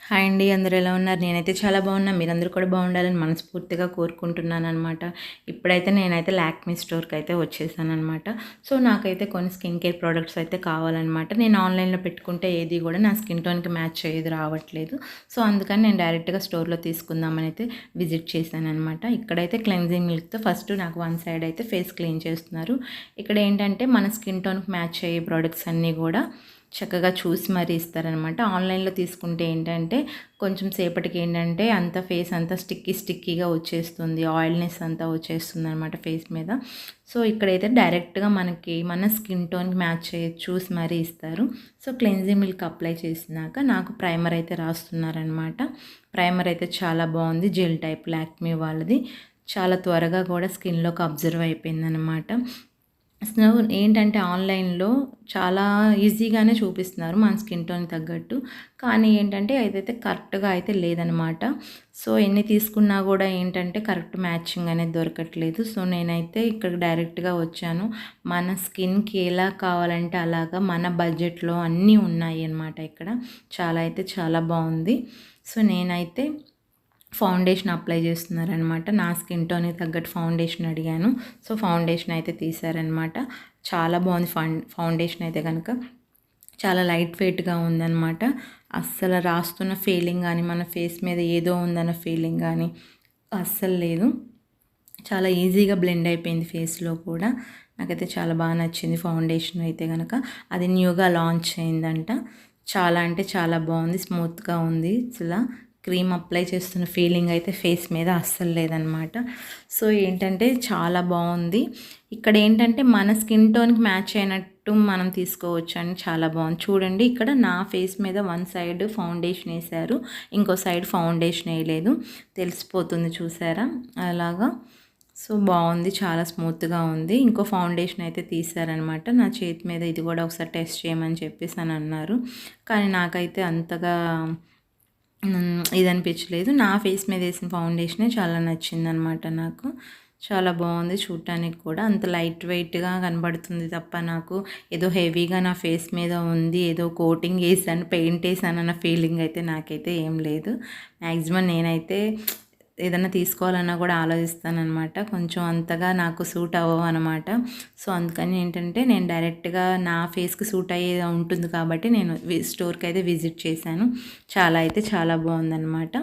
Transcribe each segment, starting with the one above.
Hi అండి. అందరూ ఎలా ఉన్నారు? నేనైతే చాలా బాగున్నా. మీరందరూ కూడా బాగుండాలని మనస్ఫూర్తిగా కోరుకుంటున్నాననమాట. ఇప్పుడైతే నేనైతే లాక్మీ స్టోర్‌కైతే వచ్చేసాననమాట. సో, నాకైతే కొన్ని స్కిన్ కేర్ ప్రొడక్ట్స్ అయితే కావాలనమాట. నేను ఆన్‌లైన్‌లో పెట్టుకుంటే ఏది కూడా నా స్కిన్ టోన్‌కి మ్యాచ్ అయ్యేది రావట్లేదు. సో, అందుకని నేను డైరెక్ట్‌గా స్టోర్‌లో తీసుకుందామని అయితే విజిట్ చేశాననమాట. ఇక్కడైతే క్లెన్జింగ్ మిల్క్‌తో ఫస్ట్ నాకు వన్ సైడ్ అయితే ఫేస్ క్లీన్ చేస్తున్నారు. ఇక్కడ ఏంటంటే మన స్కిన్ టోన్‌కి మ్యాచ్ అయ్యే ప్రొడక్ట్స్ అన్నీ కూడా చక్కగా చూసి మరీ ఇస్తారనమాట. ఆన్‌లైన్‌లో తీసుకుంటే ఏంటంటే కొంచెం సేపటికి ఏంటంటే అంత ఫేస్ అంతా స్టిక్కీగా వచ్చేస్తుంది. ఆయిల్‌నెస్ అంతా వచ్చేస్తుందనమాట ఫేస్ మీద. సో, ఇక్కడైతే డైరెక్ట్‌గా మనకి మన స్కిన్ టోన్‌కి మ్యాచ్ అయ్యేది చూసి మరీ ఇస్తారు. సో, క్లెన్జింగ్ మిల్క్ అప్లై చేసినాక నాకు ప్రైమర్ అయితే రాస్తున్నారనమాట. ప్రైమర్ అయితే చాలా బాగుంది. జెల్ టైప్ లాక్మీ వాళ్ళది. చాలా త్వరగా కూడా స్కిన్‌లోకి అబ్జర్వ్ అయిపోయిందనమాట. అసలు ఏంటంటే ఆన్‌లైన్‌లో చాలా ఈజీగానే చూపిస్తున్నారు మన స్కిన్ టోన్‌కి తగ్గట్టు. కానీ ఏంటంటే అదైతే కరెక్ట్‌గా అయితే లేదనమాట. సో, ఎన్ని తీసుకున్నా కూడా ఏంటంటే కరెక్ట్ మ్యాచింగ్ అనేది దొరకట్లేదు. సో, నేనైతే ఇక్కడికి డైరెక్ట్‌గా వచ్చాను. మన స్కిన్‌కి ఎలా కావాలంటే అలాగా మన బడ్జెట్‌లో అన్నీ ఉన్నాయి అన్నమాట ఇక్కడ. చాలా అయితే చాలా బాగుంది. సో, నేనైతే ఫౌండేషన్ అప్లై చేస్తున్నారనమాట. నా స్కిన్ టోన్‌కి తగ్గట్టు ఫౌండేషన్ అడిగాను. సో, ఫౌండేషన్ అయితే తీశారనమాట. చాలా బాగుంది ఫౌండేషన్ అయితే గనక. చాలా లైట్ వెయిట్‌గా ఉందనమాట. అస్సలు రాస్తున్న ఫీలింగ్ గానీ, మన ఫేస్ మీద ఏదో ఉందన్న ఫీలింగ్ గానీ అస్సలు లేదు. చాలా ఈజీగా బ్లెండ్ అయిపోయింది ఫేస్‌లో కూడా. నాకైతే చాలా బాగా నచ్చింది ఫౌండేషన్ అయితే గనక. అది న్యూగా లాంచ్ అయిందంట. చాలా అంటే చాలా బాగుంది. స్మూత్‌గా ఉంది. అసల క్రీమ్ అప్లై చేస్తున్న ఫీలింగ్ అయితే ఫేస్ మీద అస్సలు లేదనమాట. సో, ఏంటంటే చాలా బాగుంది. ఇక్కడ ఏంటంటే మన స్కిన్ టోన్‌కి మ్యాచ్ అయినట్టు మనం తీసుకోవచ్చని చాలా బాగుంది. చూడండి ఇక్కడ నా ఫేస్ మీద వన్ సైడ్ ఫౌండేషన్ ఏశారు. ఇంకో సైడ్ ఫౌండేషన్ ఏయలేదు. తెలిసిపోతుంది చూసారా? అలాగా. సో, బాగుంది. చాలా స్మూత్‌గా ఉంది. ఇంకో ఫౌండేషన్ అయితే తీశారనమాట. నా చేతి మీద ఇది కూడా ఒకసారి టెస్ట్ చేయమని చెప్పేసి అని అన్నారు. కానీ నాకైతే అంతగా ఇది అనిపించలేదు. నా ఫేస్ మీద వేసిన ఫౌండేషనే చాలా నచ్చిందనమాట నాకు. చాలా బాగుంది చూడటానికి కూడా. అంత లైట్ వెయిట్‌గా కనబడుతుంది తప్ప నాకు ఏదో హెవీగా నా ఫేస్ మీద ఉంది. ఏదో కోటింగ్ ఏసాను, పెయింట్ ఏసానన్న ఫీలింగ్ అయితే నాకైతే ఏం లేదు. మ్యాక్సిమం నేనైతే ఏదన్నా తీసుకోవాలన్నా కూడా ఆలోచిస్తాననమాట. కొంచెం అంతగా నాకు సూట్ అవ్వవనమాట. సో, అందుకని ఏంటంటే నేను డైరెక్ట్‌గా నా ఫేస్‌కి సూట్ అయ్యేది ఉంటుంది కాబట్టి నేను స్టోర్‌కి అయితే విజిట్ చేశాను. చాలా అయితే చాలా బాగుందనమాట.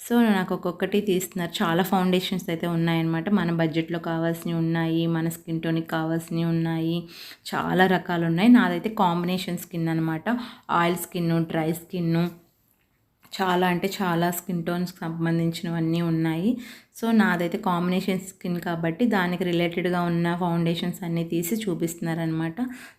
సో, నాకు ఒక్కొక్కటి తీస్తున్నారు. చాలా ఫౌండేషన్స్ అయితే ఉన్నాయన్నమాట. మన బడ్జెట్‌లో కావాల్సినవి ఉన్నాయి. మన స్కిన్ టోన్‌కి కావాల్సినవి ఉన్నాయి. చాలా రకాలున్నాయి. నాదైతే కాంబినేషన్ స్కిన్ అనమాట. ఆయిల్ స్కిన్ను, డ్రై స్కిన్ను చాలా అంటే చాలా స్కిన్ టోన్స్‌కి సంబంధించినవన్నీ ఉన్నాయి. సో, నాదైతే కాంబినేషన్ స్కిన్ కాబట్టి దానికి రిలేటెడ్‌గా ఉన్న ఫౌండేషన్స్ అన్నీ తీసి చూపిస్తున్నారనమాట.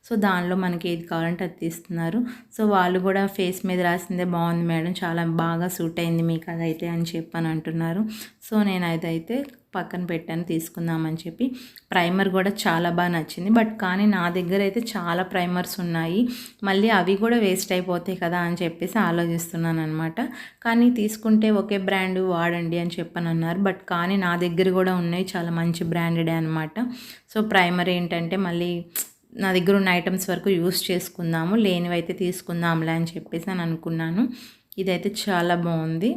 సో, దానిలో మనకి ఏది కావాలంటే అది తీస్తున్నారు. సో, వాళ్ళు కూడా ఫేస్ మీద రాసిందే బాగుంది మేడం, చాలా బాగా సూట్ అయింది మీకు అదైతే అని చెప్పని అంటున్నారు. సో, నేను అదైతే పక్కన పెట్టాను తీసుకుందామని చెప్పి. ప్రైమర్ కూడా చాలా బాగా నచ్చింది. బట్ కానీ నా దగ్గర అయితే చాలా ప్రైమర్స్ ఉన్నాయి. మళ్ళీ అవి కూడా వేస్ట్ అయిపోతాయి కదా అని చెప్పేసి ఆలోచిస్తున్నాను అనమాట. కానీ తీసుకుంటే ఒకే బ్రాండ్ వాడండి అని చెప్పని అన్నారు. బట్ కానీ నా దగ్గర కూడా ఉన్నాయి, చాలా మంచి బ్రాండెడే అనమాట. సో, ప్రైమర్ ఏంటంటే మళ్ళీ నా దగ్గర ఉన్న ఐటమ్స్ వరకు యూస్ చేసుకుందాము, లేనివైతే తీసుకుందాంలే అని చెప్పేసి అని అనుకున్నాను. ఇదైతే చాలా బాగుంది.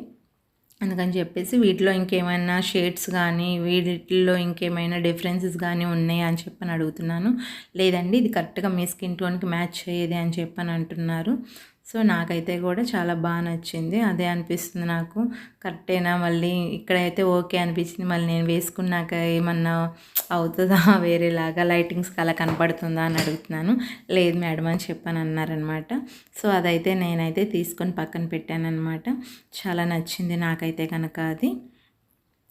అందుకని చెప్పేసి వీటిలో ఇంకేమైనా షేడ్స్ కానీ, వీటిల్లో ఇంకేమైనా డిఫరెన్సెస్ కానీ ఉన్నాయా అని చెప్పని అడుగుతున్నాను. లేదండి, ఇది కరెక్ట్గా మీ స్కిన్ టోన్కి మ్యాచ్ అయ్యేది అని చెప్పని అంటున్నారు. సో, నాకైతే కూడా చాలా బాగా నచ్చింది. అదే అనిపిస్తుంది నాకు, కరెక్టేనా మళ్ళీ ఇక్కడైతే ఓకే అనిపించింది. మళ్ళీ నేను వేసుకున్నాక ఏమన్నా అవుతుందా వేరేలాగా లైటింగ్స్కి అలా కనపడుతుందా అని అడుగుతున్నాను. లేదు మేడం అని చెప్పని అన్నారనమాట. సో, అదైతే నేనైతే తీసుకొని పక్కన పెట్టానన్నమాట. చాలా నచ్చింది నాకైతే కనుక అది.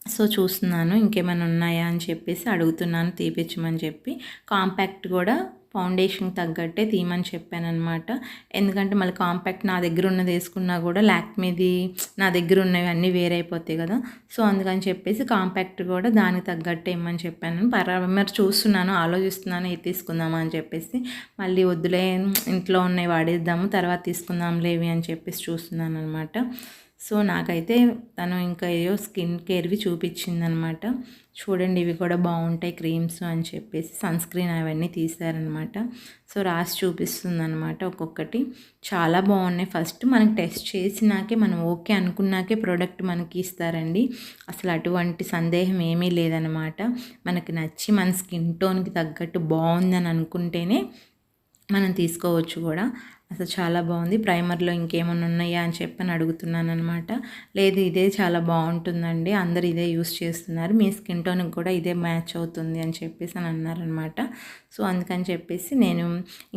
సో, చూస్తున్నాను ఇంకేమైనా ఉన్నాయా అని చెప్పేసి అడుగుతున్నాను తీపిచ్చమని చెప్పి. కాంపాక్ట్ కూడా ఫౌండేషన్‌కి తగ్గట్టే తీయమని చెప్పాననమాట. ఎందుకంటే మళ్ళీ కాంపాక్ట్ నా దగ్గర ఉన్నది వేసుకున్నా కూడా లాక్మీది నా దగ్గర ఉన్నవి అన్నీ వేరైపోతాయి కదా. సో, అందుకని చెప్పేసి కాంపాక్ట్ కూడా దానికి తగ్గట్టే ఇమ్మని చెప్పాను. మరి చూస్తున్నాను, ఆలోచిస్తున్నాను ఏది తీసుకుందామా అని చెప్పేసి. మళ్ళీ వద్దులే ఇంట్లో ఉన్నవి వాడేద్దాము, తర్వాత తీసుకుందాంలేవి అని చెప్పేసి చూస్తున్నాను అనమాట. సో నాకైతే తను ఇంకా ఏవో స్కిన్ కేర్వి చూపించిందనమాట. చూడండి ఇవి కూడా బాగుంటాయి క్రీమ్స్ అని చెప్పేసి సన్ స్క్రీన్ అవన్నీ తీశారనమాట. సో రాసి చూపిస్తుందనమాట ఒక్కొక్కటి. చాలా బాగున్నాయి. ఫస్ట్ మనకి టెస్ట్ చేసినాకే మనం ఓకే అనుకున్నాకే ప్రోడక్ట్ మనకి ఇస్తారండి. అసలు అటువంటి సందేహం ఏమీ లేదనమాట. మనకి నచ్చి మన స్కిన్ టోన్కి తగ్గట్టు బాగుందని అనుకుంటేనే మనం తీసుకోవచ్చు కూడా. అసలు చాలా బాగుంది. ప్రైమర్లో ఇంకేమైనా ఉన్నాయా అని చెప్పని అడుగుతున్నాను అనమాట. లేదు ఇదే చాలా బాగుంటుందండి, అందరు ఇదే యూస్ చేస్తున్నారు, మీ స్కిన్ టోన్కి కూడా ఇదే మ్యాచ్ అవుతుంది అని చెప్పేసి అని అన్నారనమాట. సో అందుకని చెప్పేసి నేను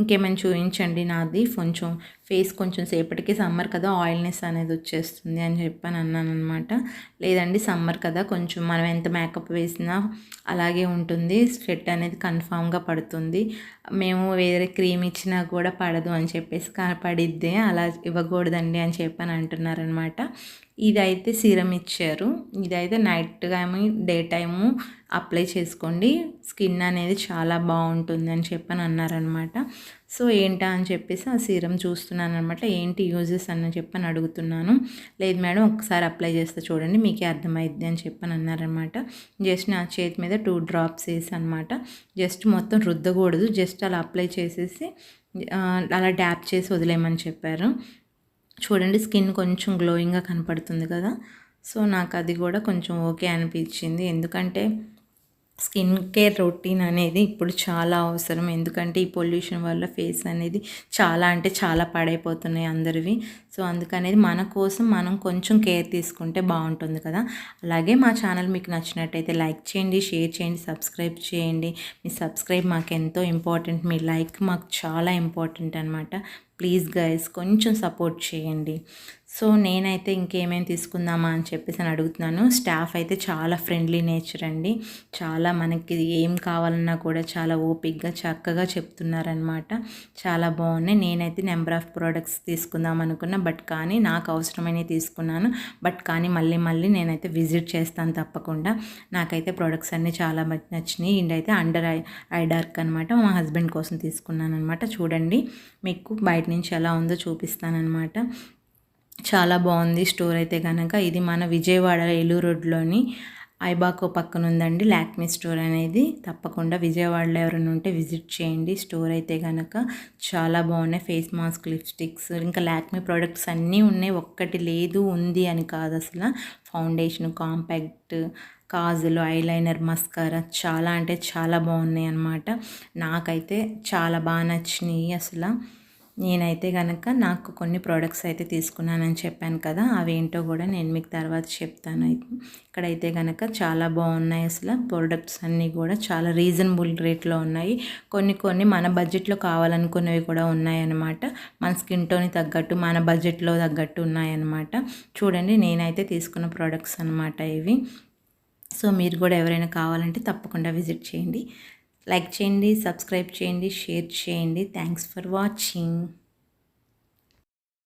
ఇంకేమైనా చూపించండి, నాది కొంచెం ఫేస్ కొంచెం సేపటికి సమ్మర్ కదా ఆయిల్నెస్ అనేది వచ్చేస్తుంది అని చెప్పని అన్నాను అనమాట. లేదండి సమ్మర్ కదా కొంచెం మనం ఎంత మేకప్ వేసినా అలాగే ఉంటుంది, స్వెట్ అనేది కన్ఫామ్గా పడుతుంది, మేము వేరే క్రీమ్ ఇచ్చినా కూడా పడదు అని చెప్పేసి పడిద్దే అలా ఇవ్వకూడదండి అని చెప్పని అంటున్నారనమాట. ఇదైతే సీరం ఇచ్చారు. ఇదైతే night time day time apply చేసుకోండి, స్కిన్ అనేది చాలా బాగుంటుంది అని చెప్పని అన్నారనమాట. సో ఏంటా అని చెప్పేసి ఆ సీరం చూస్తున్నాను అనమాట. ఏంటి యూజెస్ అని చెప్పని అడుగుతున్నాను. లేదు మేడం ఒకసారి అప్లై చేస్తే చూడండి మీకే అర్థమైద్ది అని చెప్పని అన్నారనమాట. జస్ట్ నా చేతి మీద 2 డ్రాప్స్ వేసి అనమాట. జస్ట్ మొత్తం రుద్దకూడదు, జస్ట్ అలా అప్లై చేసేసి అలా డ్యాప్ చేసి వదిలేయమని చెప్పారు. చూడండి స్కిన్ కొంచెం గ్లోయింగ్గా కనపడుతుంది కదా. సో నాకు అది కూడా కొంచెం ఓకే అనిపించింది. ఎందుకంటే స్కిన్ కేర్ రొటీన్ అనేది ఇప్పుడు చాలా అవసరం. ఎందుకంటే ఈ పొల్యూషన్ వల్ల ఫేస్ అనేది చాలా అంటే చాలా పాడైపోతున్నాయి అందరివి. సో అందుకనేది మన కోసం మనం కొంచెం కేర్ తీసుకుంటే బాగుంటుంది కదా. అలాగే మా ఛానల్ మీకు నచ్చినట్టయితే లైక్ చేయండి, షేర్ చేయండి, సబ్స్క్రైబ్ చేయండి. మీ సబ్స్క్రైబ్ మాకు ఎంతో ఇంపార్టెంట్, మీ లైక్ మాకు చాలా ఇంపార్టెంట్ అనమాట. ప్లీజ్ గైస్ కొంచెం సపోర్ట్ చేయండి. సో నేనైతే ఇంకేమేమి తీసుకుందామా అని చెప్పేసి అని అడుగుతున్నాను. స్టాఫ్ అయితే చాలా ఫ్రెండ్లీ నేచర్ అండి. చాలా మనకి ఏం కావాలన్నా కూడా చాలా ఓపిక్గా చక్కగా చెప్తున్నారనమాట. చాలా బాగున్నాయి. నేనైతే నెంబర్ ఆఫ్ ప్రోడక్ట్స్ తీసుకుందాం అనుకున్నా, బట్ కానీ నాకు అవసరమైనవి తీసుకున్నాను. బట్ కానీ మళ్ళీ నేనైతే విజిట్ చేస్తాను తప్పకుండా. నాకైతే ప్రోడక్ట్స్ అన్నీ చాలా నచ్చినాయి. ఇండైతే అండర్ ఐ డార్క్ అనమాట, మా హస్బెండ్ కోసం తీసుకున్నాను అనమాట. చూడండి మీకు బయట నుంచి ఎలా ఉందో చూపిస్తానమాట. చాలా బాగుంది స్టోర్ అయితే కనుక. ఇది మన విజయవాడ ఏలూరు రోడ్లోని ఐబాకో పక్కన ఉందండి లాక్మీ స్టోర్ అనేది. తప్పకుండా విజయవాడలో ఎవరైనా ఉంటే విజిట్ చేయండి. స్టోర్ అయితే కనుక చాలా బాగున్నాయి. ఫేస్ మాస్క్, లిప్స్టిక్స్, ఇంకా లాక్మీ ప్రోడక్ట్స్ అన్నీ ఉన్నాయి, ఒక్కటి లేదు ఉంది అని కాదు అసలు. ఫౌండేషన్, కాంపాక్ట్, కాజులు, ఐలైనర్, మస్కారా చాలా అంటే చాలా బాగున్నాయి అన్నమాట. నాకైతే చాలా బాగా నచ్చినాయి అసలు. నేనైతే కనుక నాకు కొన్ని ప్రోడక్ట్స్ అయితే తీసుకున్నానని చెప్పాను కదా, అవేంటో కూడా నేను మీకు తర్వాత చెప్తాను. ఇక్కడైతే కనుక చాలా బాగున్నాయి అసలు. ప్రోడక్ట్స్ అన్నీ కూడా చాలా రీజనబుల్ రేట్లో ఉన్నాయి. కొన్ని మన బడ్జెట్లో కావాలనుకునేవి కూడా ఉన్నాయన్నమాట. మన స్కిన్ టోన్ తగ్గట్టు మన బడ్జెట్లో తగ్గట్టు ఉన్నాయన్నమాట. చూడండి నేనైతే తీసుకున్న ప్రోడక్ట్స్ అనమాట ఇవి. సో మీరు కూడా ఎవరైనా కావాలంటే తప్పకుండా విజిట్ చేయండి. లైక్ చేయండి, సబ్స్క్రైబ్ చేయండి, షేర్ చేయండి. Thanks for watching.